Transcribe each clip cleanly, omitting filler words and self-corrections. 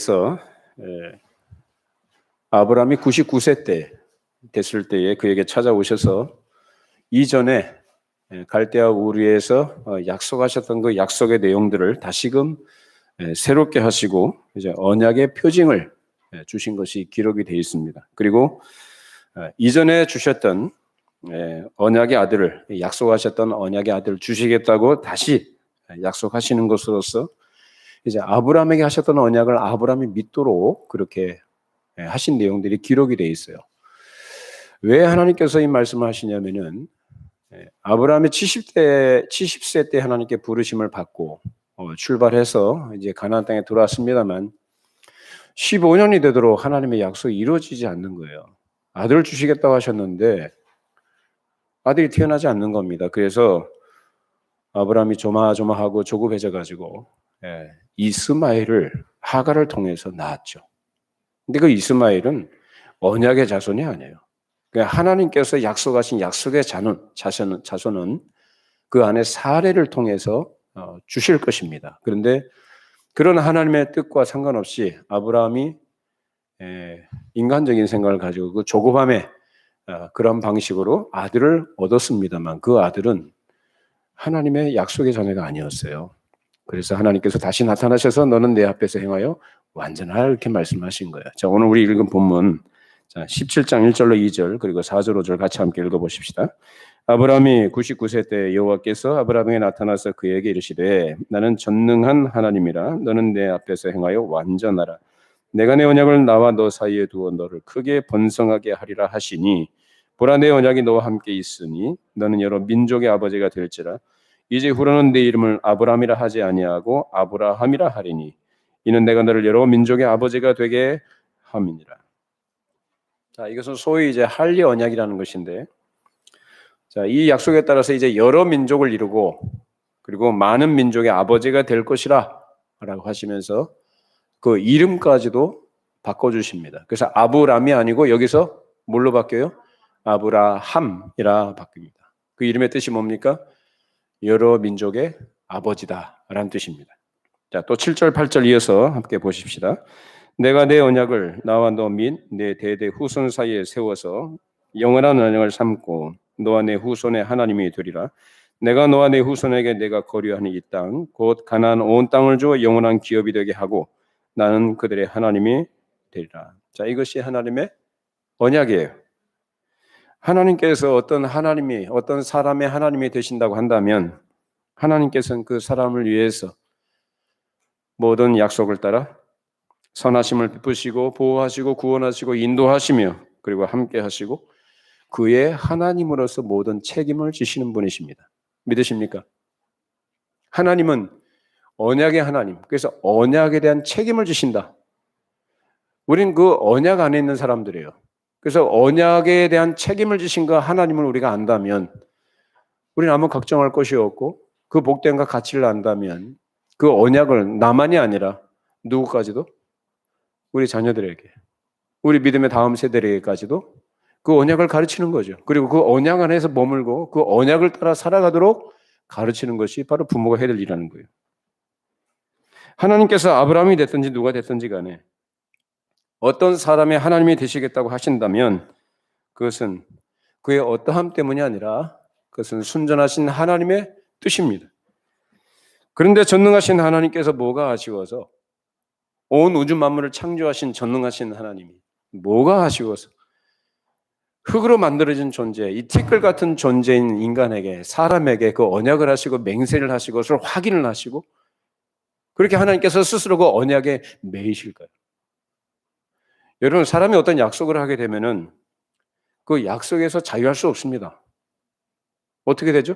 하나님께서 아브라함이 99세 때 됐을 때에 그에게 찾아오셔서 이전에 갈대아 우르에서 약속하셨던 그 약속의 내용들을 다시금 새롭게 하시고 이제 언약의 표징을 주신 것이 기록이 되어 있습니다. 그리고 이전에 주셨던 언약의 아들을 약속하셨던 언약의 아들을 주시겠다고 다시 약속하시는 것으로서 이제 아브라함에게 하셨던 언약을 아브라함이 믿도록 그렇게 하신 내용들이 기록이 되어 있어요. 왜 하나님께서 이 말씀을 하시냐면은 아브라함이 70세 때 하나님께 부르심을 받고 출발해서 이제 가나안 땅에 들어왔습니다만 15년이 되도록 하나님의 약속이 이루어지지 않는 거예요. 아들을 주시겠다고 하셨는데 아들이 태어나지 않는 겁니다. 그래서 아브라함이 조마조마하고 조급해져 가지고 이스마엘을 하갈을 통해서 낳았죠. 근데 그 이스마엘은 언약의 자손이 아니에요. 하나님께서 약속하신 약속의 자손은 그 안에 사례를 통해서 주실 것입니다. 그런데 그런 하나님의 뜻과 상관없이 아브라함이 인간적인 생각을 가지고 그 조급함에 그런 방식으로 아들을 얻었습니다만 그 아들은 하나님의 약속의 자녀가 아니었어요. 그래서 하나님께서 다시 나타나셔서 너는 내 앞에서 행하여 완전하라 이렇게 말씀하신 거예요. 자, 오늘 우리 읽은 본문 17장 1절로 2절 그리고 4절 5절 같이 함께 읽어보십시다. 아브라함이 99세 때 여호와께서 아브라함에게 나타나서 그에게 이르시되 나는 전능한 하나님이라 너는 내 앞에서 행하여 완전하라. 내가 내 언약을 나와 너 사이에 두어 너를 크게 번성하게 하리라 하시니 보라 내 언약이 너와 함께 있으니 너는 여러 민족의 아버지가 될지라. 이제 후로는 내 이름을 아브라함이라 하지 아니하고 아브라함이라 하리니 이는 내가 너를 여러 민족의 아버지가 되게 함이니라. 자, 이것은 소위 이제 할례 언약이라는 것인데, 자, 이 약속에 따라서 이제 여러 민족을 이루고 그리고 많은 민족의 아버지가 될 것이라라고 하시면서 그 이름까지도 바꿔주십니다. 그래서 아브람이 아니고 여기서 뭘로 바뀌어요? 아브라함이라 바뀝니다. 그 이름의 뜻이 뭡니까? 여러 민족의 아버지다라는 뜻입니다. 자, 또 7절 8절 이어서 함께 보십시다. 내가 내 언약을 나와 너 및 내 대대 후손 사이에 세워서 영원한 언약을 삼고 너와 내 후손의 하나님이 되리라. 내가 너와 내 후손에게 내가 거류하는 이 땅 곧 가나안 온 땅을 주어 영원한 기업이 되게 하고 나는 그들의 하나님이 되리라. 자, 이것이 하나님의 언약이에요. 하나님께서 어떤 사람의 하나님이 되신다고 한다면 하나님께서는 그 사람을 위해서 모든 약속을 따라 선하심을 베푸시고 보호하시고 구원하시고 인도하시며 그리고 함께 하시고 그의 하나님으로서 모든 책임을 지시는 분이십니다. 믿으십니까? 하나님은 언약의 하나님, 그래서 언약에 대한 책임을 지신다. 우린 그 언약 안에 있는 사람들이에요. 그래서 언약에 대한 책임을 지신 그 하나님을 우리가 안다면 우리는 아무 걱정할 것이 없고 그 복됨과 가치를 안다면 그 언약을 나만이 아니라 누구까지도 우리 자녀들에게 우리 믿음의 다음 세대에게까지도 그 언약을 가르치는 거죠. 그리고 그 언약 안에서 머물고 그 언약을 따라 살아가도록 가르치는 것이 바로 부모가 해야 될 일이라는 거예요. 하나님께서 아브라함이 됐든지 누가 됐든지 간에 어떤 사람의 하나님이 되시겠다고 하신다면 그것은 그의 어떠함 때문이 아니라 그것은 순전하신 하나님의 뜻입니다. 그런데 전능하신 하나님께서 뭐가 아쉬워서 온 우주 만물을 창조하신 전능하신 하나님이 뭐가 아쉬워서 흙으로 만들어진 존재, 이 티끌 같은 존재인 인간에게 사람에게 그 언약을 하시고 맹세를 하시고 그것을 확인을 하시고 그렇게 하나님께서 스스로 그 언약에 매이실까요? 여러분 사람이 어떤 약속을 하게 되면은 그 약속에서 자유할 수 없습니다. 어떻게 되죠?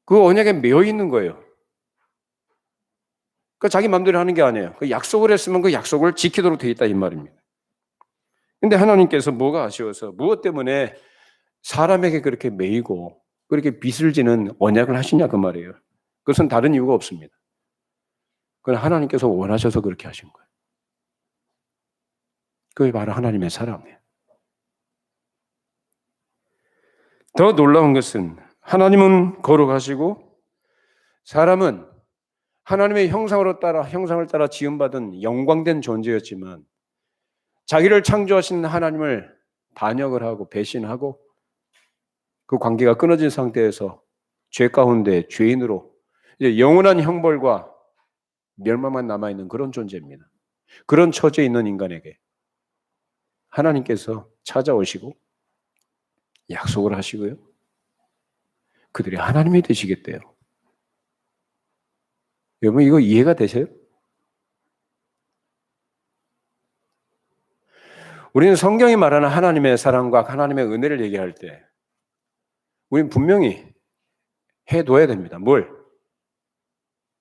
그 언약에 매여 있는 거예요. 그 자기 마음대로 하는 게 아니에요. 그 약속을 했으면 그 약속을 지키도록 되어 있다 이 말입니다. 근데 하나님께서 뭐가 아쉬워서 무엇 때문에 사람에게 그렇게 매이고 그렇게 빚을 지는 언약을 하시냐 그 말이에요. 그것은 다른 이유가 없습니다. 그건 하나님께서 원하셔서 그렇게 하신 거예요. 그게 바로 하나님의 사랑이에요. 더 놀라운 것은 하나님은 거룩하시고 사람은 하나님의 형상을 따라 지음받은 영광된 존재였지만 자기를 창조하신 하나님을 반역을 하고 배신하고 그 관계가 끊어진 상태에서 죄 가운데 죄인으로 이제 영원한 형벌과 멸망만 남아있는 그런 존재입니다. 그런 처지에 있는 인간에게 하나님께서 찾아오시고 약속을 하시고요. 그들이 하나님이 되시겠대요. 여러분 이거 이해가 되세요? 우리는 성경이 말하는 하나님의 사랑과 하나님의 은혜를 얘기할 때 우리는 분명히 해둬야 됩니다. 뭘?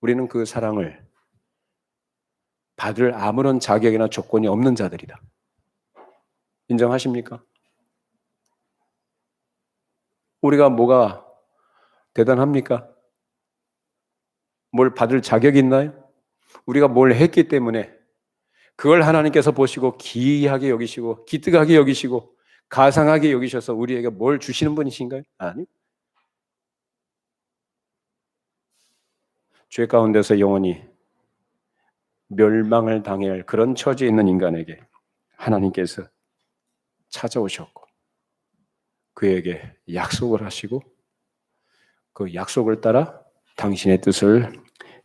우리는 그 사랑을 받을 아무런 자격이나 조건이 없는 자들이다. 인정하십니까? 우리가 뭐가 대단합니까? 뭘 받을 자격이 있나요? 우리가 뭘 했기 때문에 그걸 하나님께서 보시고 기이하게 여기시고 기특하게 여기시고 가상하게 여기셔서 우리에게 뭘 주시는 분이신가요? 아니. 죄 가운데서 영원히 멸망을 당해야 할 그런 처지에 있는 인간에게 하나님께서 찾아오셨고 그에게 약속을 하시고 그 약속을 따라 당신의 뜻을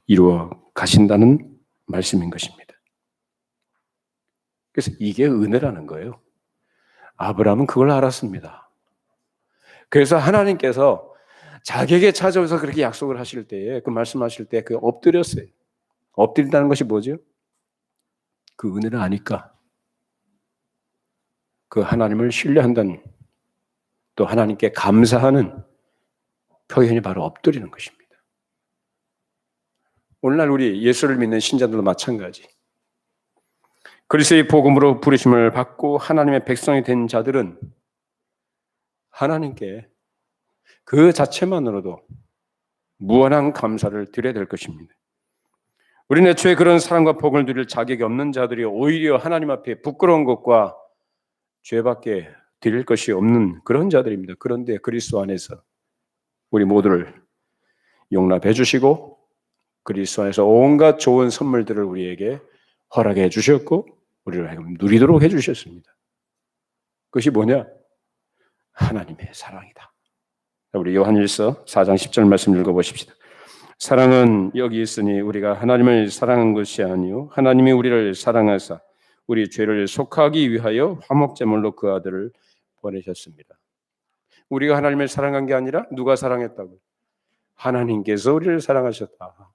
이루어 가신다는 말씀인 것입니다. 그래서 이게 은혜라는 거예요. 아브라함은 그걸 알았습니다. 그래서 하나님께서 자기에게 찾아오셔서 그렇게 약속을 하실 때에 그 말씀하실 때 그 엎드렸어요. 엎드린다는 것이 뭐죠? 그 은혜를 아니까 그 하나님을 신뢰한다는 또 하나님께 감사하는 표현이 바로 엎드리는 것입니다. 오늘날 우리 예수를 믿는 신자들도 마찬가지. 그리스도의 복음으로 부르심을 받고 하나님의 백성이 된 자들은 하나님께 그 자체만으로도 무한한 감사를 드려야 될 것입니다. 우리는 애초에 그런 사랑과 복을 누릴 자격이 없는 자들이 오히려 하나님 앞에 부끄러운 것과 죄밖에 드릴 것이 없는 그런 자들입니다. 그런데 그리스도 안에서 우리 모두를 용납해 주시고 그리스도 안에서 온갖 좋은 선물들을 우리에게 허락해 주셨고 우리를 하여금 누리도록 해 주셨습니다. 그것이 뭐냐? 하나님의 사랑이다. 우리 요한일서 4장 10절 말씀 읽어보십시다. 사랑은 여기 있으니 우리가 하나님을 사랑한 것이 아니요 하나님이 우리를 사랑하사 우리 죄를 속하기 위하여 화목제물로 그 아들을 보내셨습니다. 우리가 하나님을 사랑한 게 아니라 누가 사랑했다고? 하나님께서 우리를 사랑하셨다.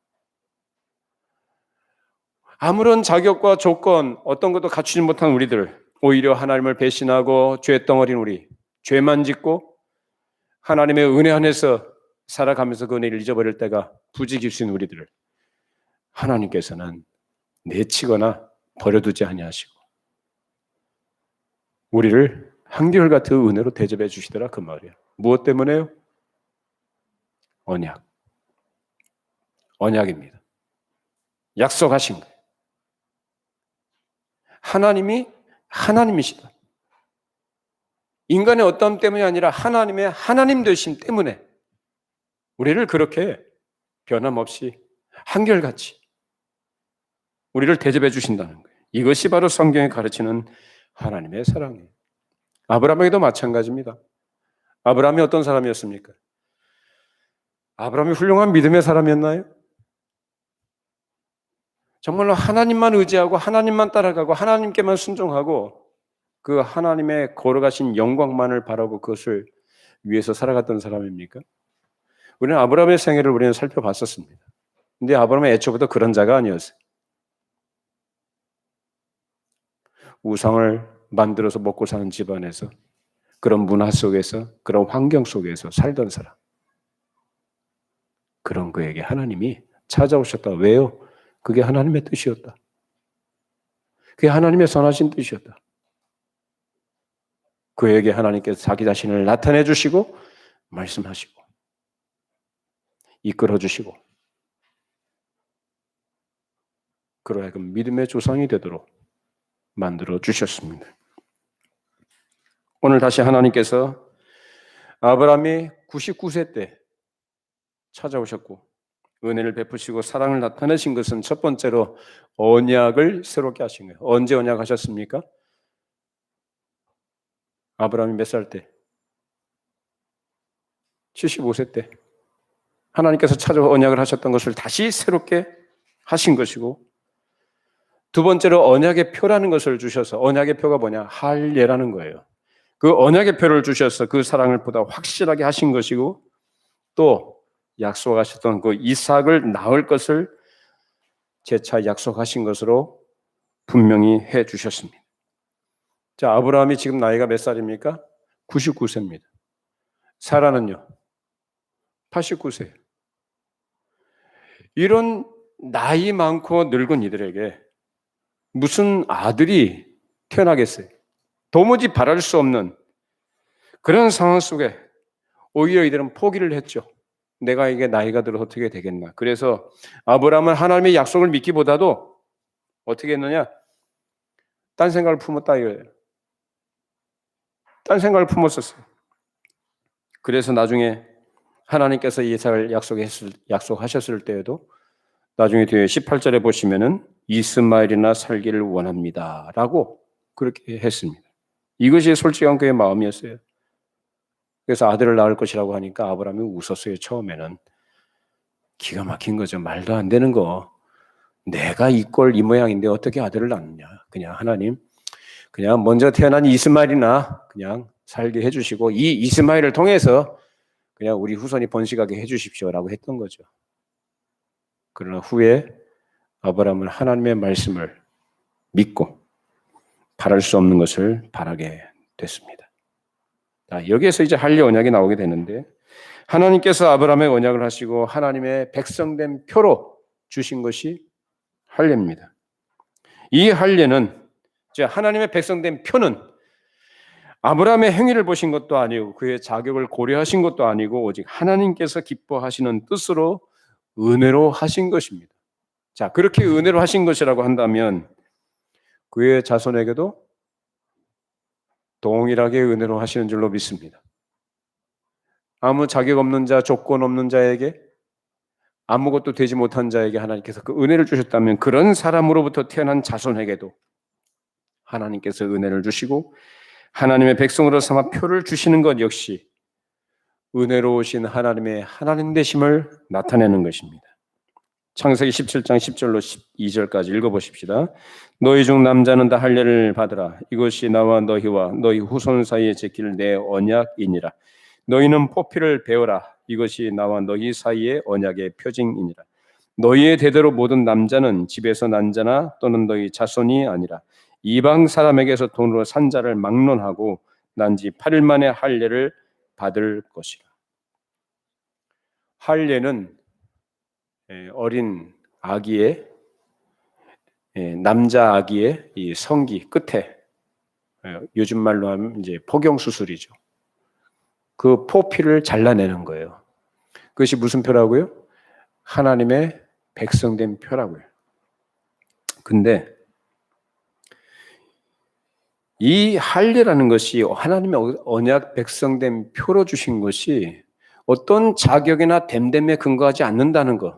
아무런 자격과 조건 어떤 것도 갖추지 못한 우리들 오히려 하나님을 배신하고 죄덩어리인 우리 죄만 짓고 하나님의 은혜 안에서 살아가면서 그 은혜를 잊어버릴 때가 부지기수인 우리들을 하나님께서는 내치거나 버려두지 아니하시고 우리를 한결같은 은혜로 대접해 주시더라 그 말이에요. 무엇 때문에요? 언약. 언약입니다. 약속하신 거예요. 하나님이 하나님이시다. 인간의 어떤 때문이 아니라 하나님의 하나님 되심 때문에 우리를 그렇게 변함없이 한결같이 우리를 대접해 주신다는 거예요. 이것이 바로 성경이 가르치는 하나님의 사랑이에요. 아브라함에게도 마찬가지입니다. 아브라함이 어떤 사람이었습니까? 아브라함이 훌륭한 믿음의 사람이었나요? 정말로 하나님만 의지하고 하나님만 따라가고 하나님께만 순종하고 그 하나님의 걸어가신 영광만을 바라고 그것을 위해서 살아갔던 사람입니까? 우리는 아브라함의 생애를 우리는 살펴봤었습니다. 근데 아브라함은 애초부터 그런 자가 아니었어요. 우상을 만들어서 먹고 사는 집안에서 그런 문화 속에서 그런 환경 속에서 살던 사람. 그런 그에게 하나님이 찾아오셨다. 왜요? 그게 하나님의 뜻이었다. 그게 하나님의 선하신 뜻이었다. 그에게 하나님께서 자기 자신을 나타내 주시고 말씀하시고 이끌어 주시고 그로 하여금 믿음의 조상이 되도록 만들어 주셨습니다. 오늘 다시 하나님께서 아브라함이 99세 때 찾아오셨고 은혜를 베푸시고 사랑을 나타내신 것은 첫 번째로 언약을 새롭게 하신 거예요. 언제 언약하셨습니까? 아브라함이 몇 살 때? 75세 때. 하나님께서 찾아 언약을 하셨던 것을 다시 새롭게 하신 것이고, 두 번째로 언약의 표라는 것을 주셔서, 언약의 표가 뭐냐? 할례라는 거예요. 그 언약의 표를 주셔서 그 사랑을 보다 확실하게 하신 것이고, 또 약속하셨던 그 이삭을 낳을 것을 재차 약속하신 것으로 분명히 해 주셨습니다. 자, 아브라함이 지금 나이가 몇 살입니까? 99세입니다. 사라는요? 89세. 이런 나이 많고 늙은 이들에게 무슨 아들이 태어나겠어요? 도무지 바랄 수 없는 그런 상황 속에 오히려 이들은 포기를 했죠. 내가 이게 나이가 들어 어떻게 되겠나. 그래서 아브라함은 하나님의 약속을 믿기보다도 어떻게 했느냐? 딴 생각을 품었다 이거예요. 딴 생각을 품었었어요. 그래서 나중에 하나님께서 이삭을 약속하셨을 때에도 나중에 뒤에 18절에 보시면은 이스마엘이나 살기를 원합니다. 라고 그렇게 했습니다. 이것이 솔직한 그의 마음이었어요. 그래서 아들을 낳을 것이라고 하니까 아브라함이 웃었어요. 처음에는. 기가 막힌 거죠. 말도 안 되는 거. 내가 이 꼴 이 모양인데 어떻게 아들을 낳느냐. 그냥 하나님 그냥 먼저 태어난 이스마엘이나 그냥 살게 해주시고 이 이스마엘을 통해서 그냥 우리 후손이 번식하게 해주십시오라고 했던 거죠. 그러나 후에 아브라함은 하나님의 말씀을 믿고 바랄 수 없는 것을 바라게 됐습니다. 자, 여기에서 이제 할례 언약이 나오게 되는데 하나님께서 아브라함의 언약을 하시고 하나님의 백성된 표로 주신 것이 할례입니다. 이 할례는 하나님의 백성된 표는 아브라함의 행위를 보신 것도 아니고 그의 자격을 고려하신 것도 아니고 오직 하나님께서 기뻐하시는 뜻으로 은혜로 하신 것입니다. 자, 그렇게 은혜로 하신 것이라고 한다면 그의 자손에게도 동일하게 은혜로 하시는 줄로 믿습니다. 아무 자격 없는 자, 조건 없는 자에게 아무것도 되지 못한 자에게 하나님께서 그 은혜를 주셨다면 그런 사람으로부터 태어난 자손에게도 하나님께서 은혜를 주시고 하나님의 백성으로 삼아 표를 주시는 것 역시 은혜로우신 하나님의 하나님 되심을 나타내는 것입니다. 창세기 17장 10절로 12절까지 읽어보십시다. 너희 중 남자는 다 할례를 받으라. 이것이 나와 너희와 너희 후손 사이에 지킬 내 언약이니라. 너희는 포피를 배워라. 이것이 나와 너희 사이의 언약의 표징이니라. 너희의 대대로 모든 남자는 집에서 난 자나 또는 너희 자손이 아니라 이방 사람에게서 돈으로 산 자를 막론하고 난 지 8일 만에 할례를 받을 것이라. 할례는 어린 아기의 남자 아기의 이 성기 끝에 요즘 말로 하면 이제 포경 수술이죠. 그 포피를 잘라내는 거예요. 그것이 무슨 표라고요? 하나님의 백성된 표라고요. 근데 이 할례라는 것이 하나님의 언약 백성된 표로 주신 것이 어떤 자격이나 됨됨에 근거하지 않는다는 것.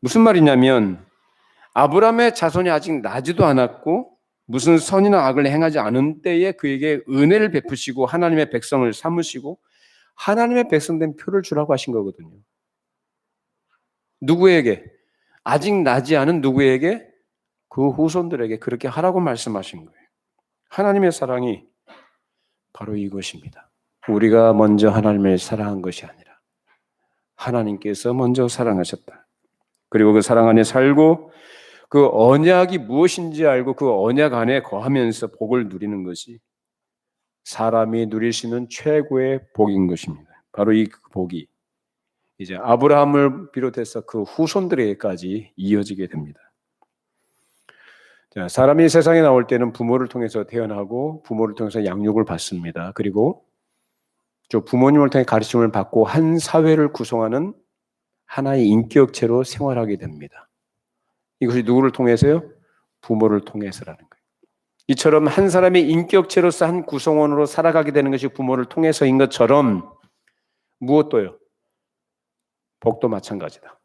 무슨 말이냐면 아브라함의 자손이 아직 나지도 않았고 무슨 선이나 악을 행하지 않은 때에 그에게 은혜를 베푸시고 하나님의 백성을 삼으시고 하나님의 백성된 표를 주라고 하신 거거든요. 누구에게? 아직 나지 않은 누구에게? 그 후손들에게 그렇게 하라고 말씀하신 거예요. 하나님의 사랑이 바로 이것입니다. 우리가 먼저 하나님을 사랑한 것이 아니라 하나님께서 먼저 사랑하셨다. 그리고 그 사랑 안에 살고 그 언약이 무엇인지 알고 그 언약 안에 거하면서 복을 누리는 것이 사람이 누릴 수 있는 최고의 복인 것입니다. 바로 이 복이 이제 아브라함을 비롯해서 그 후손들에게까지 이어지게 됩니다. 자, 사람이 세상에 나올 때는 부모를 통해서 태어나고 부모를 통해서 양육을 받습니다. 그리고 저 부모님을 통해 가르침을 받고 한 사회를 구성하는 하나의 인격체로 생활하게 됩니다. 이것이 누구를 통해서요? 부모를 통해서라는 거예요. 이처럼 한 사람의 인격체로서 한 구성원으로 살아가게 되는 것이 부모를 통해서인 것처럼 무엇도요? 복도 마찬가지다.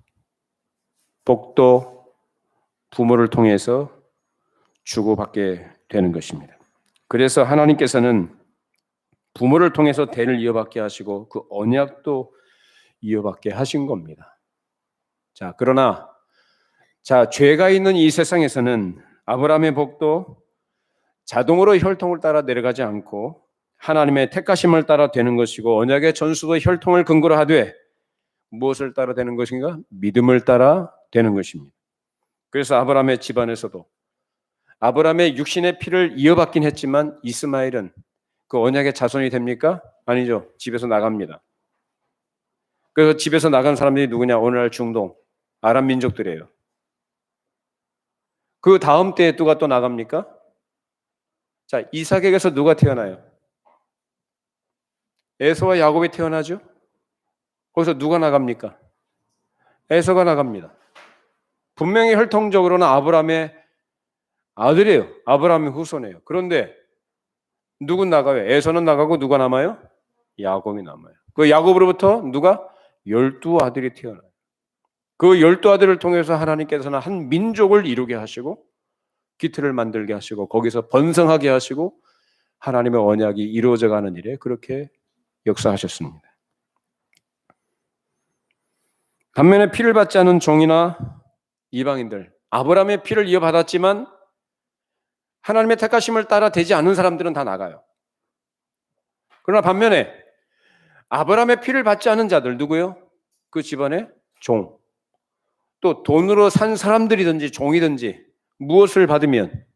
복도 부모를 통해서 주고받게 되는 것입니다. 그래서 하나님께서는 부모를 통해서 대를 이어받게 하시고 그 언약도 이어받게 하신 겁니다. 자, 그러나 죄가 있는 이 세상에서는 아브라함의 복도 자동으로 혈통을 따라 내려가지 않고 하나님의 택하심을 따라 되는 것이고 언약의 전수도 혈통을 근거로 하되 무엇을 따라 되는 것인가? 믿음을 따라 되는 것입니다. 그래서 아브라함의 집안에서도 아브라함의 육신의 피를 이어받긴 했지만 이스마엘은 그 언약의 자손이 됩니까? 아니죠. 집에서 나갑니다. 그래서 집에서 나간 사람들이 누구냐? 오늘날 중동, 아랍 민족들이에요. 그 다음 때에 누가 또 나갑니까? 자, 이삭에게서 누가 태어나요? 에서와 야곱이 태어나죠? 거기서 누가 나갑니까? 에서가 나갑니다. 분명히 혈통적으로는 아브라함의 아들이에요. 아브라함의 후손이에요. 그런데 누군 나가요? 에서는 나가고 누가 남아요? 야곱이 남아요. 그 야곱으로부터 누가? 12아들이 태어나요. 그 12아들을 통해서 하나님께서는 한 민족을 이루게 하시고 기틀을 만들게 하시고 거기서 번성하게 하시고 하나님의 언약이 이루어져 가는 일에 그렇게 역사하셨습니다. 반면에 피를 받지 않은 종이나 이방인들, 아브라함의 피를 이어받았지만 하나님의 택하심을 따라 되지 않는 사람들은 다 나가요. 그러나 반면에 아브라함의 피를 받지 않은 자들 누구요? 그 집안의 종. 또 돈으로 산 사람들이든지 종이든지 무엇을 받으면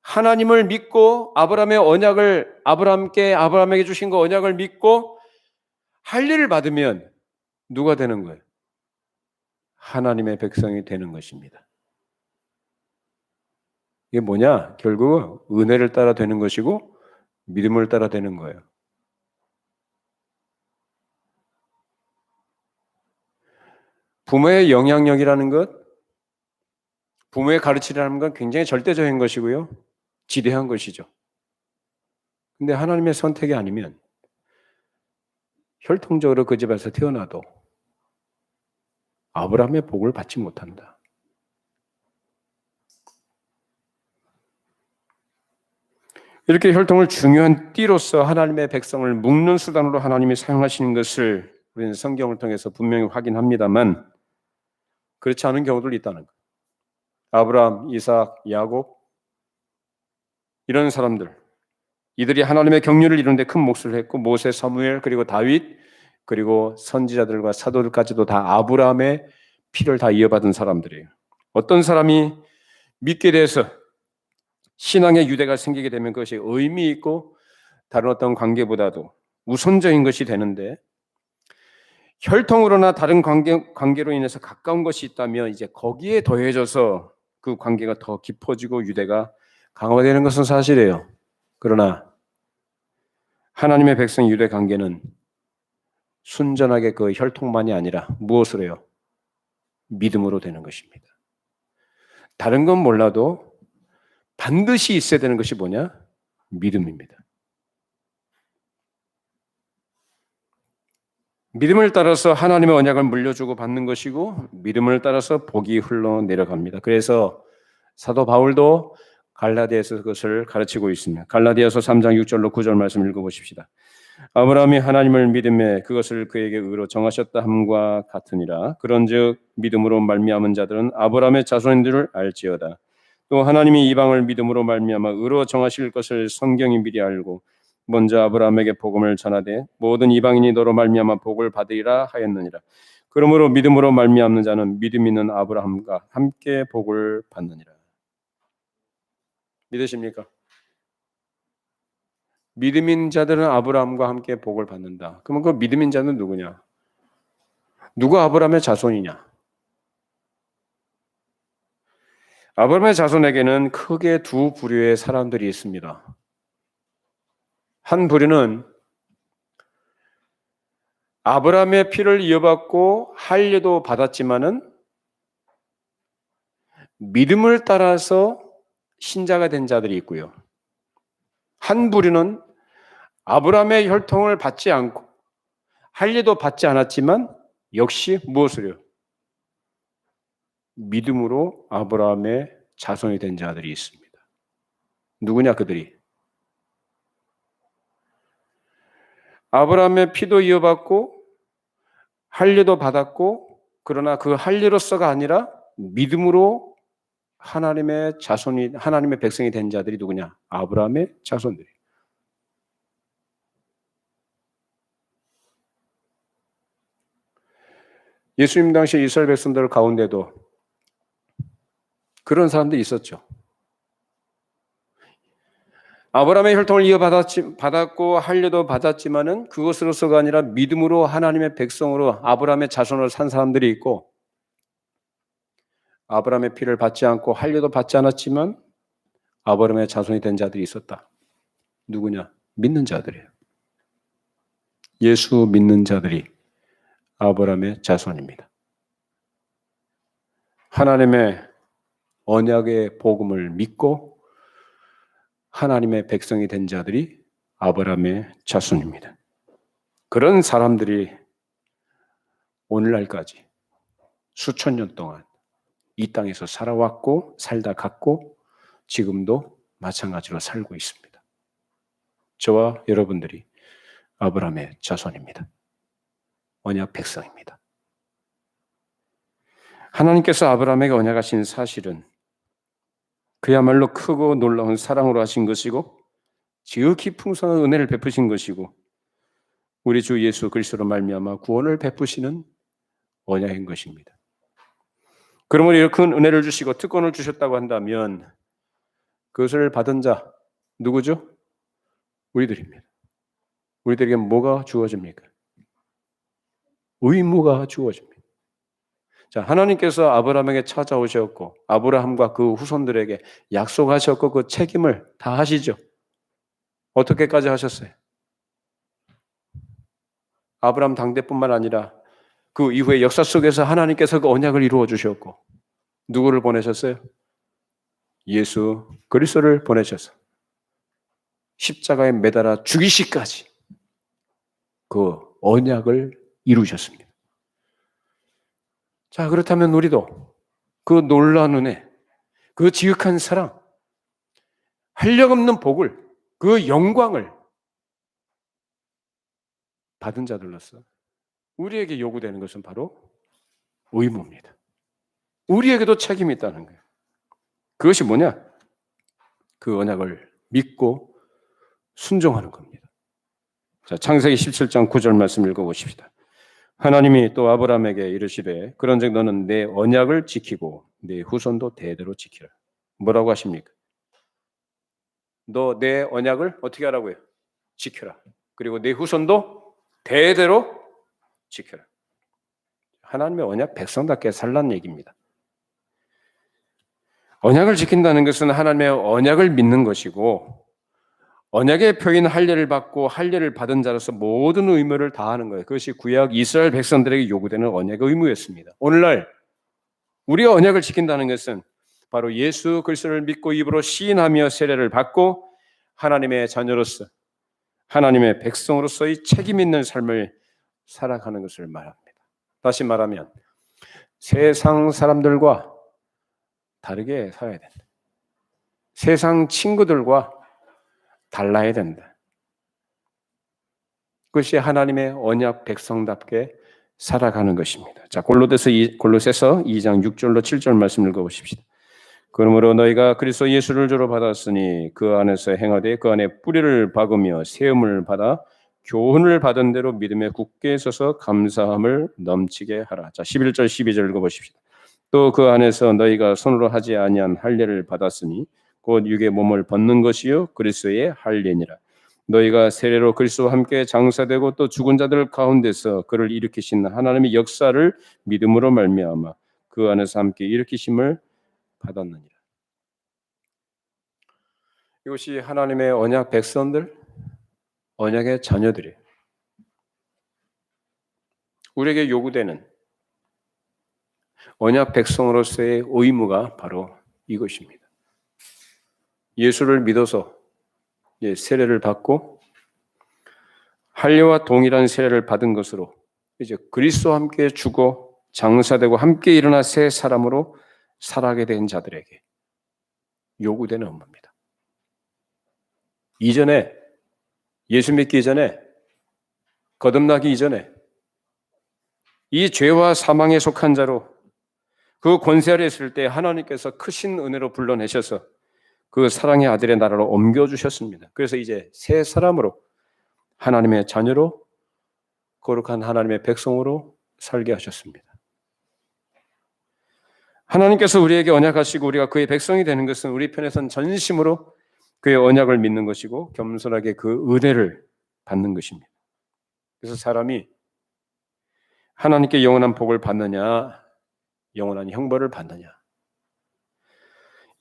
하나님을 믿고 아브라함의 언약을 아브라함에게 주신 그 언약을 믿고 할 일을 받으면 누가 되는 거예요? 하나님의 백성이 되는 것입니다. 이게 뭐냐? 결국 은혜를 따라 되는 것이고 믿음을 따라 되는 거예요. 부모의 영향력이라는 것, 부모의 가르침이라는 건 굉장히 절대적인 것이고요. 지대한 것이죠. 근데 하나님의 선택이 아니면 혈통적으로 그 집에서 태어나도 아브라함의 복을 받지 못한다. 이렇게 혈통을 중요한 띠로서 하나님의 백성을 묶는 수단으로 하나님이 사용하시는 것을 우리는 성경을 통해서 분명히 확인합니다만 그렇지 않은 경우도 있다는 거예요. 아브라함, 이삭, 야곱 이런 사람들 이들이 하나님의 경륜을 이루는데 큰 몫을 했고 모세, 사무엘 그리고 다윗 그리고 선지자들과 사도들까지도 다 아브라함의 피를 다 이어받은 사람들이에요. 어떤 사람이 믿게 돼서 신앙의 유대가 생기게 되면 그것이 의미 있고 다른 어떤 관계보다도 우선적인 것이 되는데 혈통으로나 다른 관계로 인해서 가까운 것이 있다면 이제 거기에 더해져서 그 관계가 더 깊어지고 유대가 강화되는 것은 사실이에요. 그러나 하나님의 백성 유대 관계는 순전하게 그 혈통만이 아니라 무엇으로 해요? 믿음으로 되는 것입니다. 다른 건 몰라도 반드시 있어야 되는 것이 뭐냐? 믿음입니다. 믿음을 따라서 하나님의 언약을 물려주고 받는 것이고 믿음을 따라서 복이 흘러내려갑니다. 그래서 사도 바울도 갈라디아에서 그것을 가르치고 있습니다. 갈라디아서 3장 6절로 9절 말씀 읽어보십시다. 아브라함이 하나님을 믿음에 그것을 그에게 의로 정하셨다 함과 같으니라. 그런즉 믿음으로 말미암은 자들은 아브라함의 자손인 줄 알지어다. 또 하나님이 이방을 믿음으로 말미암아 의로 정하실 것을 성경이 미리 알고 먼저 아브라함에게 복음을 전하되 모든 이방인이 너로 말미암아 복을 받으리라 하였느니라. 그러므로 믿음으로 말미암는 자는 믿음 있는 아브라함과 함께 복을 받느니라. 믿으십니까? 믿음인 자들은 아브라함과 함께 복을 받는다. 그러면 그 믿음인 자는 누구냐? 누가 아브라함의 자손이냐? 아브라함의 자손에게는 크게 두 부류의 사람들이 있습니다. 한 부류는 아브라함의 피를 이어받고 할례도 받았지만은 믿음을 따라서 신자가 된 자들이 있고요. 한 부류는 아브라함의 혈통을 받지 않고 할례도 받지 않았지만 역시 무엇을요? 믿음으로 아브라함의 자손이 된 자들이 있습니다. 누구냐 그들이? 아브라함의 피도 이어받고 할례도 받았고, 그러나 그 할례로서가 아니라 믿음으로 하나님의 자손이, 하나님의 백성이 된 자들이 누구냐? 아브라함의 자손들이. 예수님 당시 이스라엘 백성들 가운데도 그런 사람들이 있었죠. 아브라함의 혈통을 받았고 할례도 받았지만은 그것으로서가 아니라 믿음으로 하나님의 백성으로 아브라함의 자손으로 산 사람들이 있고, 아브라함의 피를 받지 않고 할례도 받지 않았지만 아브라함의 자손이 된 자들이 있었다. 누구냐? 믿는 자들이에요. 예수 믿는 자들이 아브라함의 자손입니다. 하나님의 언약의 복음을 믿고 하나님의 백성이 된 자들이 아브라함의 자손입니다. 그런 사람들이 오늘날까지 수천 년 동안 이 땅에서 살아왔고 살다 갔고 지금도 마찬가지로 살고 있습니다. 저와 여러분들이 아브라함의 자손입니다. 언약 백성입니다. 하나님께서 아브라함에게 언약하신 사실은 그야말로 크고 놀라운 사랑으로 하신 것이고 지극히 풍성한 은혜를 베푸신 것이고 우리 주 예수 그리스도로 말미암아 구원을 베푸시는 언약인 것입니다. 그러므로 이렇게 큰 은혜를 주시고 특권을 주셨다고 한다면 그것을 받은 자 누구죠? 우리들입니다. 우리들에게 뭐가 주어집니까? 의무가 주어집니다. 자, 하나님께서 아브라함에게 찾아오셨고 아브라함과 그 후손들에게 약속하셨고 그 책임을 다 하시죠. 어떻게까지 하셨어요? 아브라함 당대뿐만 아니라 그 이후의 역사 속에서 하나님께서 그 언약을 이루어 주셨고 누구를 보내셨어요? 예수 그리스도를 보내셔서 십자가에 매달아 죽이시까지 그 언약을 이루셨습니다. 자, 그렇다면 우리도 그 놀라운 은혜, 그 지극한 사랑, 한량없는 복을, 그 영광을 받은 자들로서 우리에게 요구되는 것은 바로 의무입니다. 우리에게도 책임이 있다는 거예요. 그것이 뭐냐? 그 언약을 믿고 순종하는 겁니다. 자, 창세기 17장 9절 말씀 읽어보십시다. 하나님이 또 아브라함에게 이르시되 그런즉 너는 내 언약을 지키고 내 후손도 대대로 지키라. 뭐라고 하십니까? 너 내 언약을 어떻게 하라고요? 지켜라. 그리고 내 후손도 대대로 지켜라. 하나님의 언약 백성답게 살라는 얘기입니다. 언약을 지킨다는 것은 하나님의 언약을 믿는 것이고 언약의 표인 할례를 받고 할례를 받은 자로서 모든 의무를 다하는 거예요. 그것이 구약 이스라엘 백성들에게 요구되는 언약의 의무였습니다. 오늘날 우리가 언약을 지킨다는 것은 바로 예수 그리스도를 믿고 입으로 시인하며 세례를 받고 하나님의 자녀로서 하나님의 백성으로서의 책임 있는 삶을 살아가는 것을 말합니다. 다시 말하면 세상 사람들과 다르게 살아야 된다. 세상 친구들과 달라야 된다. 그것이 하나님의 언약 백성답게 살아가는 것입니다. 자, 골로새서 2장 6절로 7절 말씀 읽어보십시다. 그러므로 너희가 그리스도 예수를 주로 받았으니 그 안에서 행하되 그 안에 뿌리를 박으며 세움을 받아 교훈을 받은 대로 믿음에 굳게 서서 감사함을 넘치게 하라. 자, 11절 12절 읽어보십시다. 또 그 안에서 너희가 손으로 하지 아니한 할례를 받았으니 곧 육의 몸을 벗는 것이요 그리스도의 할례니라. 너희가 세례로 그리스도와 함께 장사되고 또 죽은 자들 가운데서 그를 일으키신 하나님의 역사를 믿음으로 말미암아 그 안에서 함께 일으키심을 받았느니라. 이것이 하나님의 언약 백성들, 언약의 자녀들이에요. 우리에게 요구되는 언약 백성으로서의 의무가 바로 이것입니다. 예수를 믿어서 세례를 받고 할례와 동일한 세례를 받은 것으로 이제 그리스도와 함께 죽어 장사되고 함께 일어나 새 사람으로 살아가게 된 자들에게 요구되는 업무입니다. 이전에 예수 믿기 이전에 거듭나기 이전에 이 죄와 사망에 속한 자로 그 권세 아래 있을 때 하나님께서 크신 은혜로 불러내셔서 그 사랑의 아들의 나라로 옮겨주셨습니다. 그래서 이제 새 사람으로 하나님의 자녀로 거룩한 하나님의 백성으로 살게 하셨습니다. 하나님께서 우리에게 언약하시고 우리가 그의 백성이 되는 것은 우리 편에선 전심으로 그의 언약을 믿는 것이고 겸손하게 그 은혜를 받는 것입니다. 그래서 사람이 하나님께 영원한 복을 받느냐 영원한 형벌을 받느냐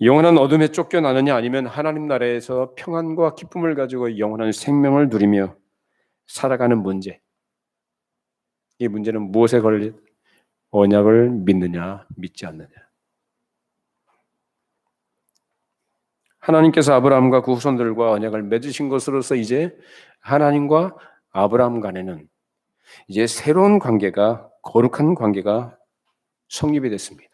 영원한 어둠에 쫓겨나느냐 아니면 하나님 나라에서 평안과 기쁨을 가지고 영원한 생명을 누리며 살아가는 문제, 이 문제는 무엇에 걸린 언약을 믿느냐 믿지 않느냐. 하나님께서 아브라함과 그 후손들과 언약을 맺으신 것으로서 이제 하나님과 아브라함 간에는 이제 새로운 관계가 거룩한 관계가 성립이 됐습니다.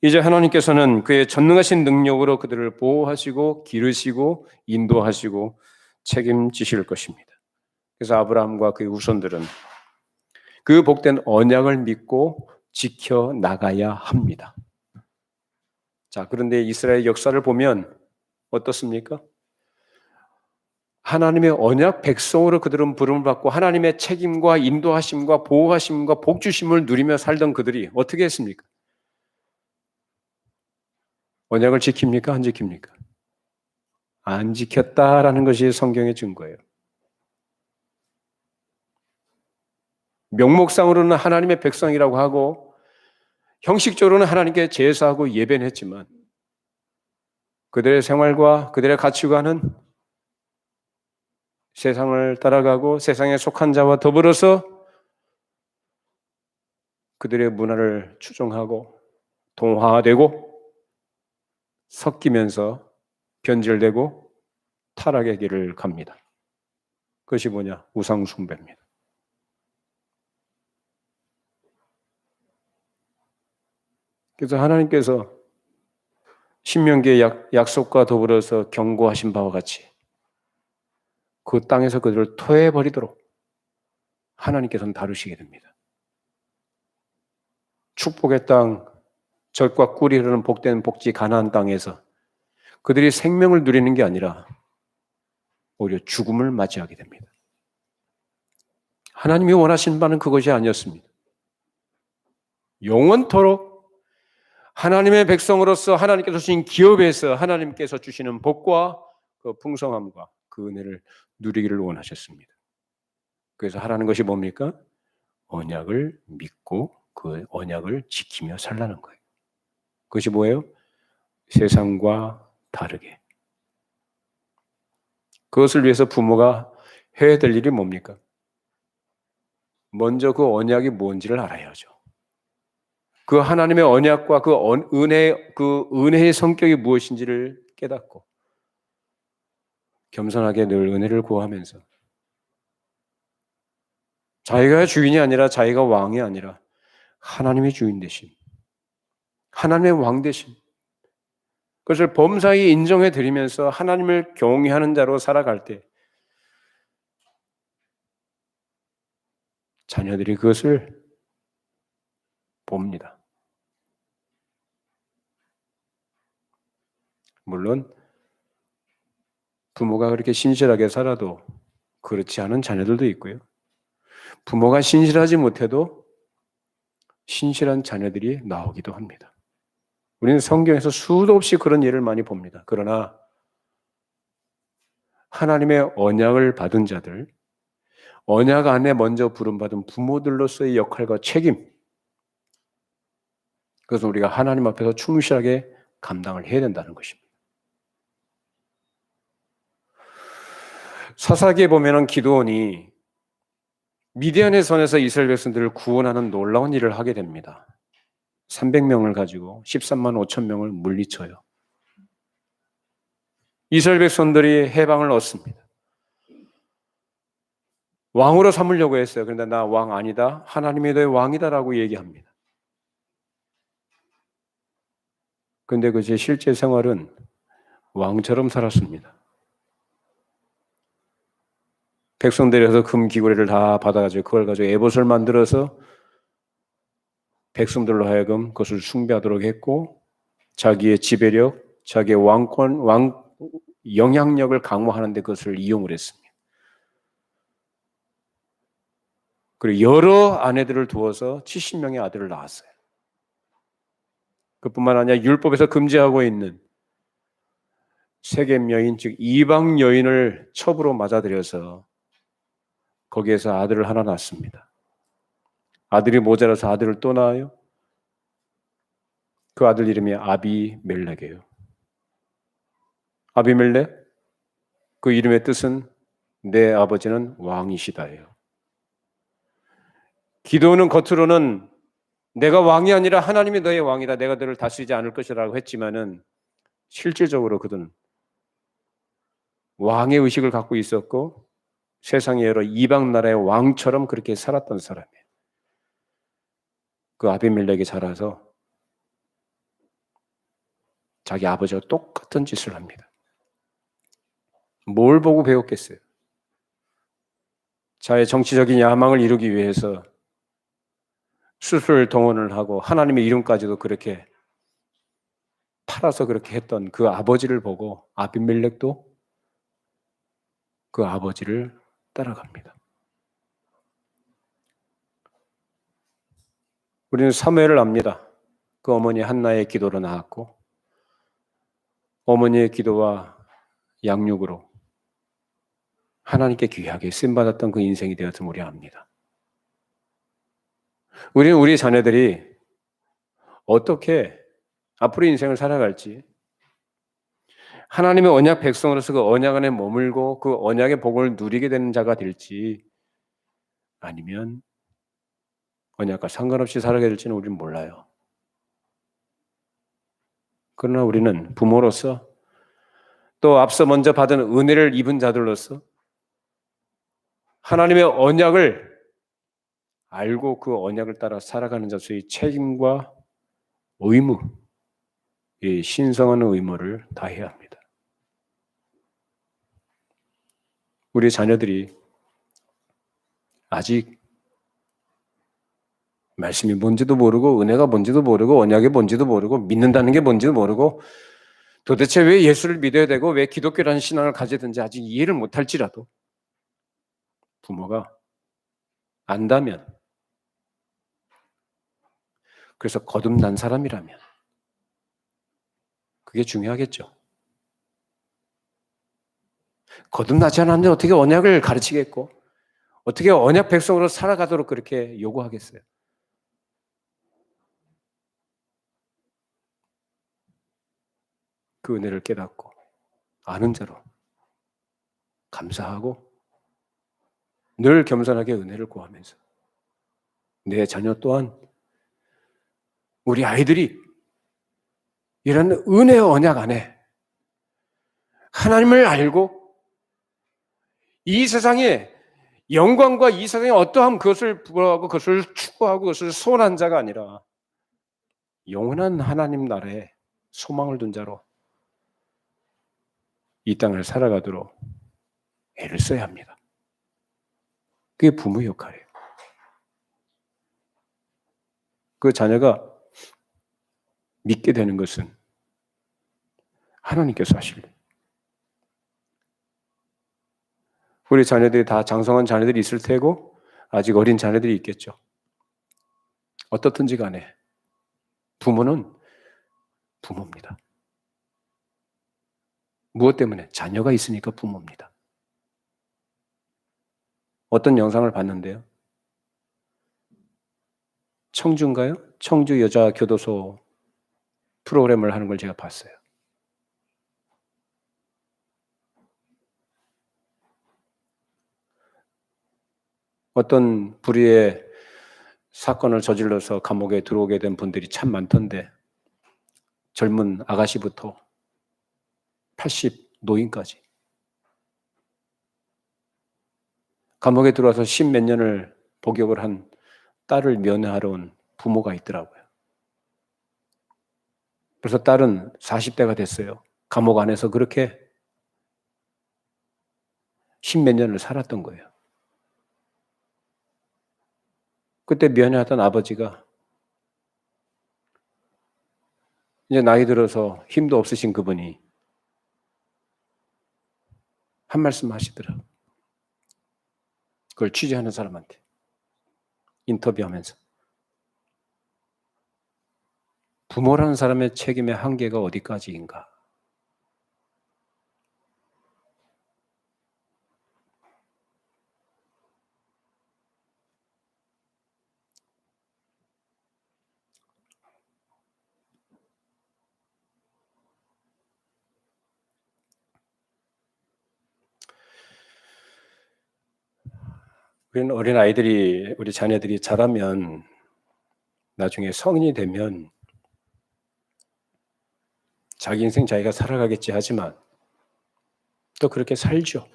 이제 하나님께서는 그의 전능하신 능력으로 그들을 보호하시고 기르시고 인도하시고 책임지실 것입니다. 그래서 아브라함과 그의 후손들은 그 복된 언약을 믿고 지켜 나가야 합니다. 자, 그런데 이스라엘 역사를 보면 어떻습니까? 하나님의 언약 백성으로 그들은 부름을 받고 하나님의 책임과 인도하심과 보호하심과 복주심을 누리며 살던 그들이 어떻게 했습니까? 언약을 지킵니까? 안 지킵니까? 안 지켰다라는 것이 성경의 증거예요. 명목상으로는 하나님의 백성이라고 하고 형식적으로는 하나님께 제사하고 예배는 했지만 그들의 생활과 그들의 가치관은 세상을 따라가고 세상에 속한 자와 더불어서 그들의 문화를 추종하고 동화되고 섞이면서 변질되고 타락의 길을 갑니다. 그것이 뭐냐? 우상숭배입니다. 그래서 하나님께서 신명기의 약속과 더불어서 경고하신 바와 같이 그 땅에서 그들을 토해버리도록 하나님께서는 다루시게 됩니다. 축복의 땅, 젖과 꿀이 흐르는 복된 복지 가나안 땅에서 그들이 생명을 누리는 게 아니라 오히려 죽음을 맞이하게 됩니다. 하나님이 원하신 바는 그것이 아니었습니다. 영원토록 하나님의 백성으로서 하나님께서 주신 기업에서 하나님께서 주시는 복과 그 풍성함과 그 은혜를 누리기를 원하셨습니다. 그래서 하라는 것이 뭡니까? 언약을 믿고 그 언약을 지키며 살라는 거예요. 그것이 뭐예요? 세상과 다르게. 그것을 위해서 부모가 해야 될 일이 뭡니까? 먼저 그 언약이 뭔지를 알아야죠. 그 하나님의 언약과 그 은혜의 성격이 무엇인지를 깨닫고 겸손하게 늘 은혜를 구하면서 자기가 주인이 아니라 자기가 왕이 아니라 하나님의 주인 되신 하나님의 왕 되신 그것을 범사히 인정해 드리면서 하나님을 경외하는 자로 살아갈 때 자녀들이 그것을 봅니다. 물론 부모가 그렇게 신실하게 살아도 그렇지 않은 자녀들도 있고요. 부모가 신실하지 못해도 신실한 자녀들이 나오기도 합니다. 우리는 성경에서 수도 없이 그런 예를 많이 봅니다. 그러나 하나님의 언약을 받은 자들, 언약 안에 먼저 부름받은 부모들로서의 역할과 책임, 그것은 우리가 하나님 앞에서 충실하게 감당을 해야 된다는 것입니다. 사사기에 보면은 기드온이 미디안의 손에서 이스라엘 백성들을 구원하는 놀라운 일을 하게 됩니다. 300명을 가지고 13만 5천 명을 물리쳐요. 이스라엘 백성들이 해방을 얻습니다. 왕으로 삼으려고 했어요. 그런데 나 왕 아니다. 하나님이 너의 왕이다라고 얘기합니다. 그런데 그 제 실제 생활은 왕처럼 살았습니다. 백성들에서 금 귀고리를 다 받아가지고 그걸 가지고 에봇을 만들어서 백성들로 하여금 그것을 숭배하도록 했고 자기의 지배력, 자기의 왕권, 영향력을 강화하는 데 그것을 이용을 했습니다. 그리고 여러 아내들을 두어서 70명의 아들을 낳았어요. 그뿐만 아니라 율법에서 금지하고 있는 세겜 여인, 즉 이방 여인을 첩으로 맞아들여서 거기에서 아들을 하나 낳습니다. 아들이 모자라서 아들을 또 낳아요. 그 아들 이름이 아비멜렉이에요. 아비멜렉, 그 이름의 뜻은 내 아버지는 왕이시다예요. 기도는 겉으로는 내가 왕이 아니라 하나님이 너의 왕이다. 내가 너를 다스리지 않을 것이라고 했지만은 실질적으로 그들은 왕의 의식을 갖고 있었고 세상의 여러 이방 나라의 왕처럼 그렇게 살았던 사람이에요. 그 아비멜렉이 자라서 자기 아버지와 똑같은 짓을 합니다. 뭘 보고 배웠겠어요? 자의 정치적인 야망을 이루기 위해서 수술 동원을 하고 하나님의 이름까지도 그렇게 팔아서 그렇게 했던 그 아버지를 보고 아비멜렉도 그 아버지를 따라갑니다. 우리는 사무엘을 압니다. 그 어머니 한나의 기도로 나왔고 어머니의 기도와 양육으로 하나님께 귀하게 쓰임받았던 그 인생이 되었음을 우리 압니다. 우리는 우리 자녀들이 어떻게 앞으로 인생을 살아갈지 하나님의 언약 백성으로서 그 언약 안에 머물고 그 언약의 복을 누리게 되는 자가 될지 아니면 언약과 상관없이 살아가게 될지는 우리는 몰라요. 그러나 우리는 부모로서 또 앞서 먼저 받은 은혜를 입은 자들로서 하나님의 언약을 알고 그 언약을 따라 살아가는 자의 책임과 의무, 이 신성한 의무를 다해야 합니다. 우리 자녀들이 아직 말씀이 뭔지도 모르고 은혜가 뭔지도 모르고 언약이 뭔지도 모르고 믿는다는 게 뭔지도 모르고 도대체 왜 예수를 믿어야 되고 왜 기독교라는 신앙을 가져야 되는지 아직 이해를 못할지라도 부모가 안다면 그래서 거듭난 사람이라면 그게 중요하겠죠. 거듭나지 않았는데 어떻게 언약을 가르치겠고 어떻게 언약 백성으로 살아가도록 그렇게 요구하겠어요. 그 은혜를 깨닫고 아는 자로 감사하고 늘 겸손하게 은혜를 구하면서 내 자녀 또한 우리 아이들이 이런 은혜의 언약 안에 하나님을 알고 이 세상에 영광과 이 세상에 어떠한 그것을 부러워하고 그것을 추구하고 그것을 소원한 자가 아니라 영원한 하나님 나라에 소망을 둔 자로 이 땅을 살아가도록 애를 써야 합니다. 그게 부모 역할이에요. 그 자녀가 믿게 되는 것은 하나님께서 하실래요. 우리 자녀들이 다 장성한 자녀들이 있을 테고 아직 어린 자녀들이 있겠죠. 어떻든지 간에 부모는 부모입니다. 무엇 때문에? 자녀가 있으니까 부모입니다. 어떤 영상을 봤는데요. 청주인가요? 청주 여자 교도소 프로그램을 하는 걸 제가 봤어요. 어떤 불의의 사건을 저질러서 감옥에 들어오게 된 분들이 참 많던데 젊은 아가씨부터 80 노인까지 감옥에 들어와서 10몇 년을 복역을 한 딸을 면회하러 온 부모가 있더라고요. 그래서 딸은 40대가 됐어요. 감옥 안에서 그렇게 10몇 년을 살았던 거예요. 그때 면회하던 아버지가 이제 나이 들어서 힘도 없으신 그분이 한 말씀 하시더라고요. 그걸 취재하는 사람한테 인터뷰하면서. 부모라는 사람의 책임의 한계가 어디까지인가? 우리는 어린 아이들이, 우리 자녀들이 자라면 나중에 성인이 되면 자기 인생 자기가 살아가겠지 하지만 또 그렇게 살죠.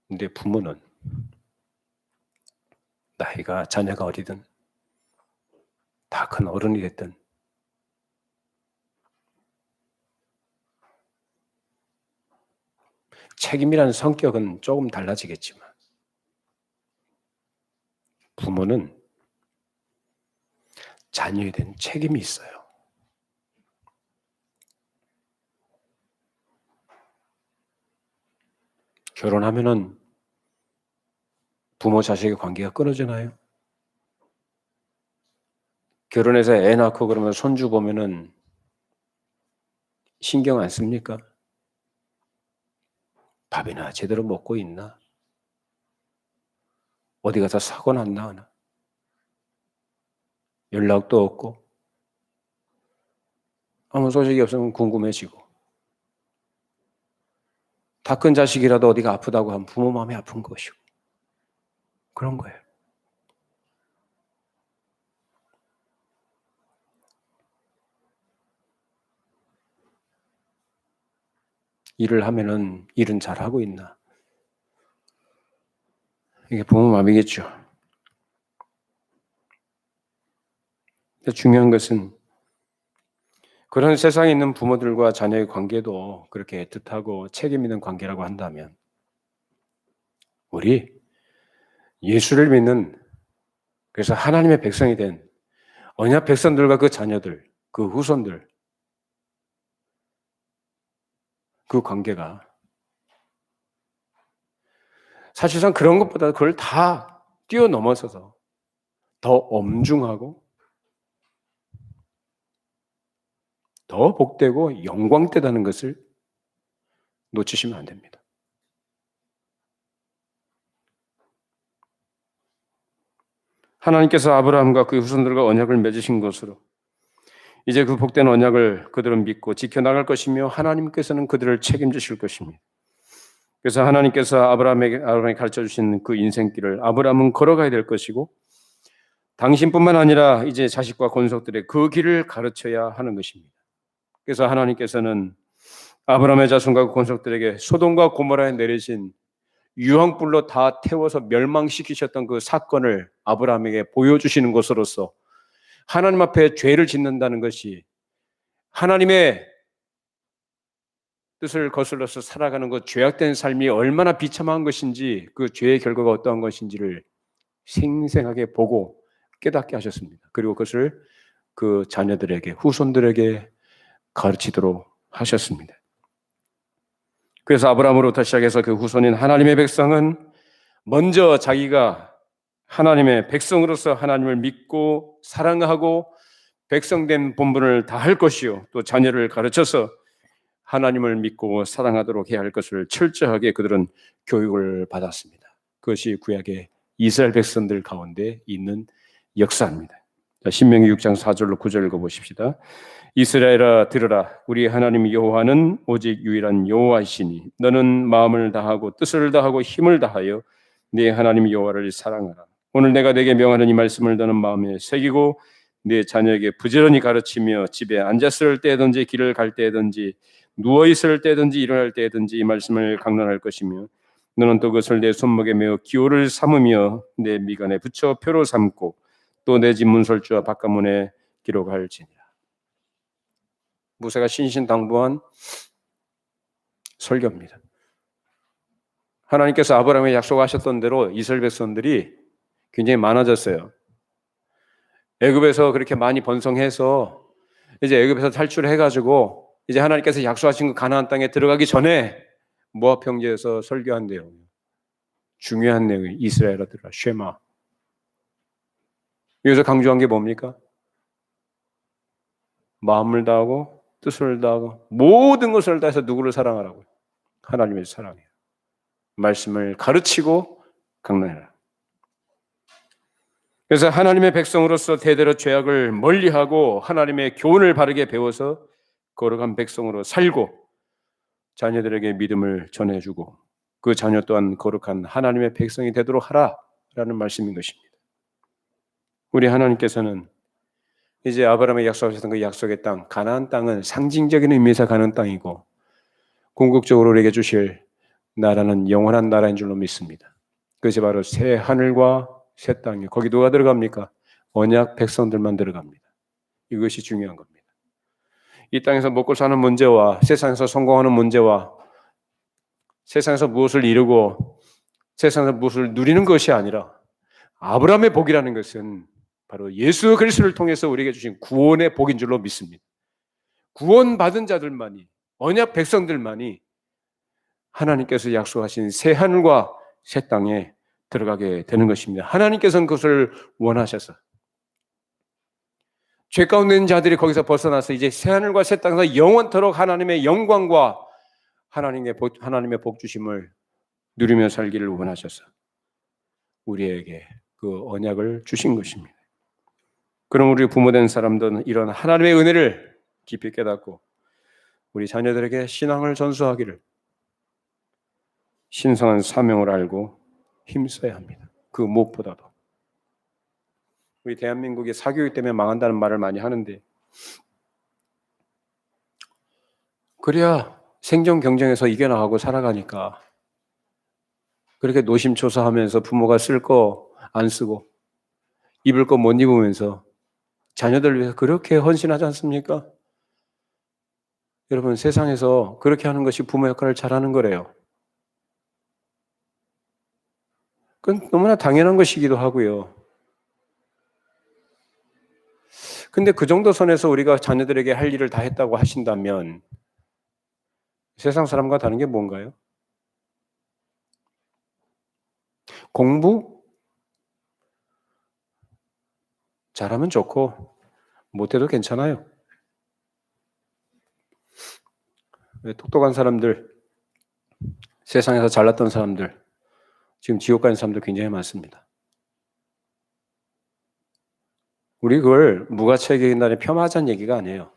근데 부모는 나이가 자녀가 어리든 다 큰 어른이 됐든 책임이라는 성격은 조금 달라지겠지만 부모는 자녀에 대한 책임이 있어요. 결혼하면은 부모 자식의 관계가 끊어지나요? 결혼해서 애 낳고 그러면 손주 보면은 신경 안 씁니까? 밥이나 제대로 먹고 있나? 어디 가서 사고 났나 하나? 연락도 없고 아무 소식이 없으면 궁금해지고 다 큰 자식이라도 어디가 아프다고 하면 부모 마음이 아픈 것이고 그런 거예요. 일을 하면은 일은 잘하고 있나? 이게 부모 마음이겠죠. 중요한 것은 그런 세상에 있는 부모들과 자녀의 관계도 그렇게 애틋하고 책임 있는 관계라고 한다면 우리 예수를 믿는, 그래서 하나님의 백성이 된 언약 백성들과 그 자녀들, 그 후손들, 그 관계가 사실상 그런 것보다 그걸 다 뛰어넘어서서 더 엄중하고 더 복되고 영광되다는 것을 놓치시면 안 됩니다. 하나님께서 아브라함과 그 후손들과 언약을 맺으신 것으로 이제 그 복된 언약을 그들은 믿고 지켜나갈 것이며 하나님께서는 그들을 책임지실 것입니다. 그래서 하나님께서 아브라함에게 가르쳐주신 그 인생길을 아브라함은 걸어가야 될 것이고 당신뿐만 아니라 이제 자식과 권속들의 그 길을 가르쳐야 하는 것입니다. 그래서 하나님께서는 아브라함의 자손과 권속들에게 소돔과 고모라에 내리신 유황불로 다 태워서 멸망시키셨던 그 사건을 아브라함에게 보여주시는 것으로서 하나님 앞에 죄를 짓는다는 것이 하나님의 뜻을 거슬러서 살아가는 것, 죄악된 삶이 얼마나 비참한 것인지, 그 죄의 결과가 어떠한 것인지를 생생하게 보고 깨닫게 하셨습니다. 그리고 그것을 그 자녀들에게, 후손들에게 가르치도록 하셨습니다. 그래서 아브라함으로부터 시작해서 그 후손인 하나님의 백성은 먼저 자기가 하나님의 백성으로서 하나님을 믿고 사랑하고 백성된 본분을 다할 것이요, 또 자녀를 가르쳐서 하나님을 믿고 사랑하도록 해야 할 것을 철저하게 그들은 교육을 받았습니다. 그것이 구약의 이스라엘 백성들 가운데 있는 역사입니다. 신명기 6장 4절로 9절 읽어보십시다. 이스라엘아 들으라, 우리 하나님 여호와는 오직 유일한 여호와이시니 너는 마음을 다하고 뜻을 다하고 힘을 다하여 네 하나님 여호와를 사랑하라. 오늘 내가 네게 명하는 이 말씀을 너는 마음에 새기고 네 자녀에게 부지런히 가르치며 집에 앉았을 때든지 길을 갈 때든지 누워 있을 때든지 일어날 때든지 이 말씀을 강론할 것이며 너는 또 그것을 내 손목에 메어 기호를 삼으며 내 미간에 붙여 표로 삼고 또 내 집 문설주와 바깥문에 기록할지니라. 모세가 신신당부한 설교입니다. 하나님께서 아브라함에 약속하셨던 대로 이스라엘 백성들이 굉장히 많아졌어요. 애굽에서 그렇게 많이 번성해서 이제 애굽에서 탈출해가지고 이제 하나님께서 약속하신 그 가나안 땅에 들어가기 전에 모압 평지에서 설교한 내용, 중요한 내용이 이스라엘아들아 쉐마. 여기서 강조한 게 뭡니까? 마음을 다하고 뜻을 다하고 모든 것을 다해서 누구를 사랑하라고요? 하나님을 사랑해요. 말씀을 가르치고 강론해라. 그래서 하나님의 백성으로서 대대로 죄악을 멀리하고 하나님의 교훈을 바르게 배워서 거룩한 백성으로 살고 자녀들에게 믿음을 전해주고 그 자녀 또한 거룩한 하나님의 백성이 되도록 하라라는 말씀인 것입니다. 우리 하나님께서는 이제 아브라함에 약속하셨던 그 약속의 땅, 가나안 땅은 상징적인 의미에서 가는 땅이고 궁극적으로 우리에게 주실 나라는 영원한 나라인 줄로 믿습니다. 그것이 바로 새 하늘과 새 땅이에요. 거기 누가 들어갑니까? 언약 백성들만 들어갑니다. 이것이 중요한 겁니다. 이 땅에서 먹고 사는 문제와 세상에서 성공하는 문제와 세상에서 무엇을 이루고 세상에서 무엇을 누리는 것이 아니라 아브라함의 복이라는 것은 바로 예수 그리스도를 통해서 우리에게 주신 구원의 복인 줄로 믿습니다. 구원받은 자들만이, 언약 백성들만이 하나님께서 약속하신 새 하늘과 새 땅에 들어가게 되는 것입니다. 하나님께서는 그것을 원하셔서 죄 가운데 있는 자들이 거기서 벗어나서 이제 새 하늘과 새 땅에서 영원토록 하나님의 영광과 하나님의 복 주심을 누리며 살기를 원하셔서 우리에게 그 언약을 주신 것입니다. 그럼 우리 부모된 사람들은 이런 하나님의 은혜를 깊이 깨닫고 우리 자녀들에게 신앙을 전수하기를 신성한 사명을 알고 힘써야 합니다. 그 무엇보다도 우리 대한민국이 사교육 때문에 망한다는 말을 많이 하는데 그래야 생존 경쟁에서 이겨나가고 살아가니까 그렇게 노심초사하면서 부모가 쓸 거 안 쓰고 입을 거 못 입으면서 자녀들을 위해서 그렇게 헌신하지 않습니까? 여러분 세상에서 그렇게 하는 것이 부모 역할을 잘하는 거래요. 그건 너무나 당연한 것이기도 하고요. 근데 그 정도 선에서 우리가 자녀들에게 할 일을 다 했다고 하신다면 세상 사람과 다른 게 뭔가요? 공부? 잘하면 좋고 못해도 괜찮아요. 똑똑한 사람들, 세상에서 잘났던 사람들, 지금 지옥 가는 사람들 굉장히 많습니다. 우리 그걸 무가치하게 폄하하자는 얘기가 아니에요.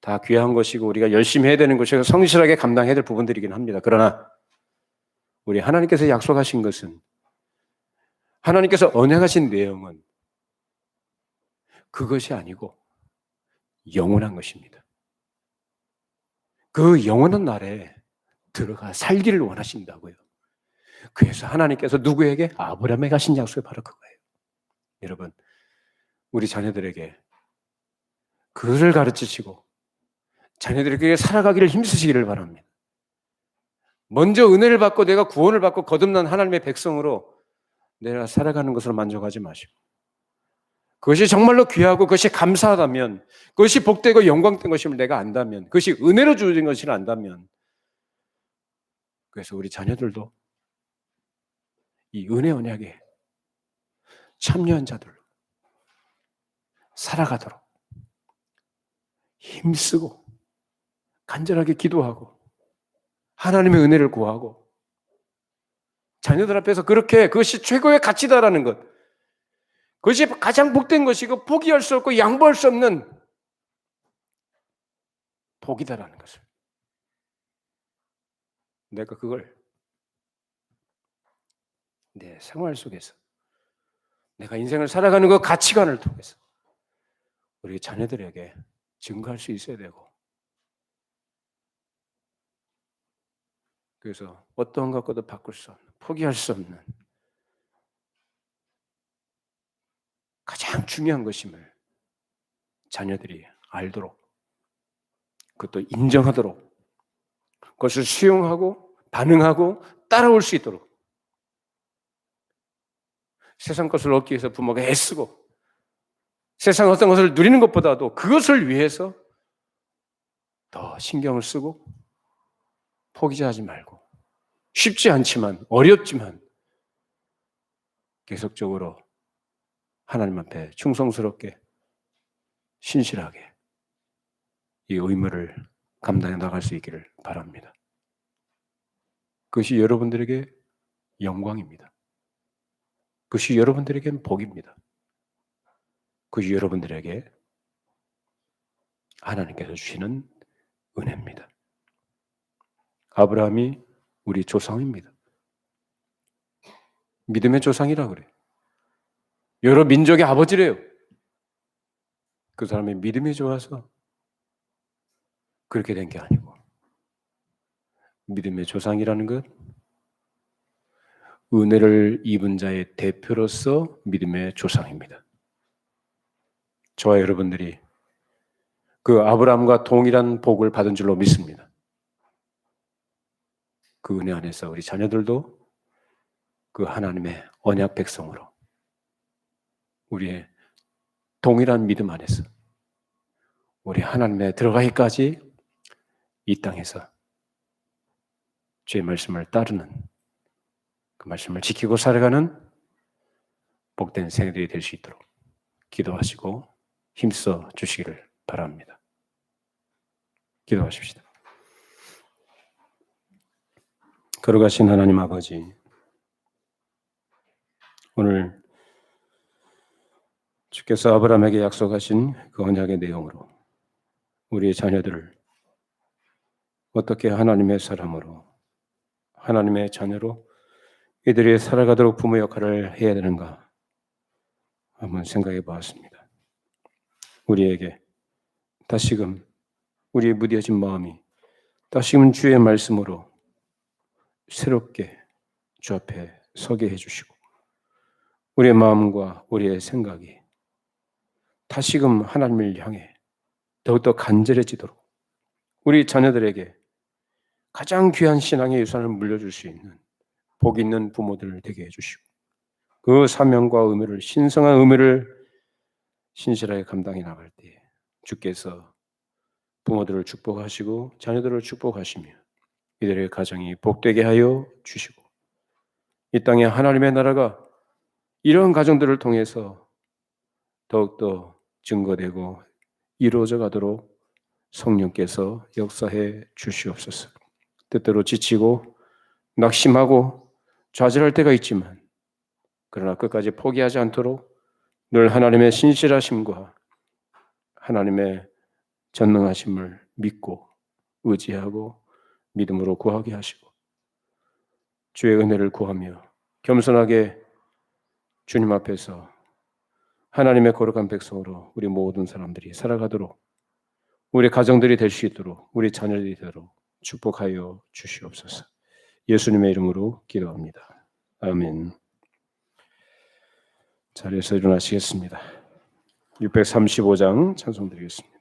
다 귀한 것이고 우리가 열심히 해야 되는 것이고 성실하게 감당해야 될 부분들이긴 합니다. 그러나 우리 하나님께서 약속하신 것은 하나님께서 언약하신 내용은 그것이 아니고 영원한 것입니다. 그 영원한 날에 들어가 살기를 원하신다고요. 그래서 하나님께서 누구에게? 아브라함에 가신 약속이 바로 그거예요. 여러분, 우리 자녀들에게 그것을 가르치시고 자녀들에게 살아가기를 힘쓰시기를 바랍니다. 먼저 은혜를 받고 내가 구원을 받고 거듭난 하나님의 백성으로 내가 살아가는 것으로 만족하지 마시고 그것이 정말로 귀하고 그것이 감사하다면 그것이 복되고 영광된 것임을 내가 안다면 그것이 은혜로 주어진 것을 안다면 그래서 우리 자녀들도 이 은혜 언약에 참여한 자들로 살아가도록 힘쓰고 간절하게 기도하고 하나님의 은혜를 구하고 자녀들 앞에서 그렇게 그것이 최고의 가치다라는 것 그것이 가장 복된 것이고 포기할 수 없고 양보할 수 없는 복이다라는 것을 내가 그걸 내 생활 속에서 내가 인생을 살아가는 그 가치관을 통해서 우리 자녀들에게 증거할 수 있어야 되고 그래서 어떤 것과도 바꿀 수 없는 포기할 수 없는 가장 중요한 것임을 자녀들이 알도록, 그것도 인정하도록, 그것을 수용하고 반응하고 따라올 수 있도록, 세상 것을 얻기 위해서 부모가 애쓰고 세상 어떤 것을 누리는 것보다도 그것을 위해서 더 신경을 쓰고 포기하지 말고, 쉽지 않지만 어렵지만 계속적으로 하나님 앞에 충성스럽게 신실하게 이 의무를 감당해 나갈 수 있기를 바랍니다. 그것이 여러분들에게 영광입니다. 그것이 여러분들에게는 복입니다. 그것이 여러분들에게 하나님께서 주시는 은혜입니다. 아브라함이 우리 조상입니다. 믿음의 조상이라고 그래요. 여러 민족의 아버지래요. 그 사람의 믿음이 좋아서 그렇게 된 게 아니고, 믿음의 조상이라는 것, 은혜를 입은 자의 대표로서 믿음의 조상입니다. 저와 여러분들이 그 아브라함과 동일한 복을 받은 줄로 믿습니다. 그 은혜 안에서 우리 자녀들도 그 하나님의 언약 백성으로 우리의 동일한 믿음 안에서 우리 하나님에 들어가기까지 이 땅에서 주의 말씀을 따르는, 그 말씀을 지키고 살아가는 복된 생애들이 될 수 있도록 기도하시고 힘써 주시기를 바랍니다. 기도하십시다. 걸어가신 하나님 아버지, 오늘 주께서 아브라함에게 약속하신 그 언약의 내용으로 우리의 자녀들을 어떻게 하나님의 사람으로, 하나님의 자녀로 이들이 살아가도록 부모 역할을 해야 되는가 한번 생각해 보았습니다. 우리에게 다시금 우리의 무뎌진 마음이 다시금 주의 말씀으로 새롭게 주 앞에 서게 해주시고, 우리의 마음과 우리의 생각이 다시금 하나님을 향해 더욱더 간절해지도록 우리 자녀들에게 가장 귀한 신앙의 유산을 물려줄 수 있는 복 있는 부모들을 되게 해주시고, 그 사명과 의무를, 신성한 의무를 신실하게 감당해 나갈 때 주께서 부모들을 축복하시고 자녀들을 축복하시며 이들의 가정이 복되게 하여 주시고, 이 땅에 하나님의 나라가 이런 가정들을 통해서 더욱더 증거되고 이루어져 가도록 성령께서 역사해 주시옵소서. 때때로 지치고 낙심하고 좌절할 때가 있지만, 그러나 끝까지 포기하지 않도록 늘 하나님의 신실하심과 하나님의 전능하심을 믿고 의지하고 믿음으로 구하게 하시고, 주의 은혜를 구하며 겸손하게 주님 앞에서 하나님의 거룩한 백성으로 우리 모든 사람들이 살아가도록, 우리 가정들이 될 수 있도록, 우리 자녀들이 되도록 축복하여 주시옵소서. 예수님의 이름으로 기도합니다. 아멘. 자리에서 일어나시겠습니다. 635장 찬송 드리겠습니다.